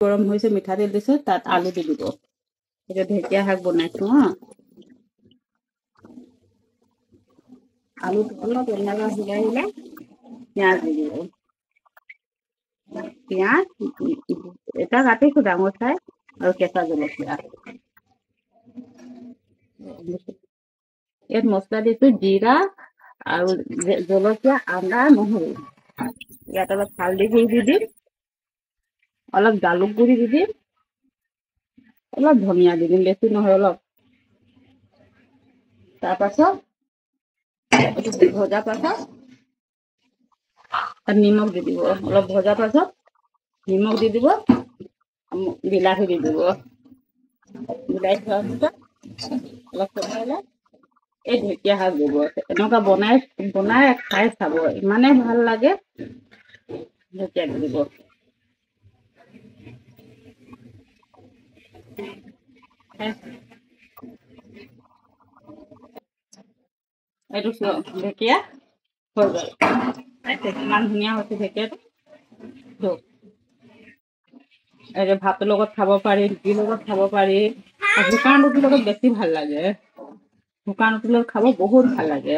গৰম হৈছে, মিঠাতেল দিছো, তাত আলু দি দিব। এতিয়া ঢেকীয়া শাক বনাইছো হা। আলুটো অলপ ৰঙালাও সিজাই দিলে পিঁয়াজ দি দিব। পিঁয়াজ এটা কাটিছো ডাঙৰ চাই আৰু কেঁচা জলকীয়া। ইয়াত মছলা দিছো জিৰা আৰু জলকীয়া, আদা, নহৰু। ইয়াত অলপ হালধি গুড়ি দি দিম, অলপ জালুক গুড়ি দি দিম, অলপ ধনিয়া দি দিম, বেছি নহয় অলপ। তাৰপাছত ভজা পাছত তাত নিমখ দি দিব, অলপ ভজা পাছত নিমখ দি দিব, বিলাহী দি দিব। বিলাহী থোৱাৰ পিছত অলপ পকাইলে এই ঢেকীয়া শাক দিব। এনেকুৱা বনাই খাই চাব, ইমানে ভাল লাগে। ঢেকীয়া দিব। এইটো ঢেকীয়া হৈ গ'ল। কিমান ধুনীয়া হৈছে ঢেকীয়াটো। এই ভাতৰ লগত খাব পাৰি, ৰুটিৰ লগত খাব পাৰি, শুকান ৰুটিৰ লগত বেছি ভাল লাগে। শুকান ৰুটিৰ লগত খাব বহুত ভাল লাগে।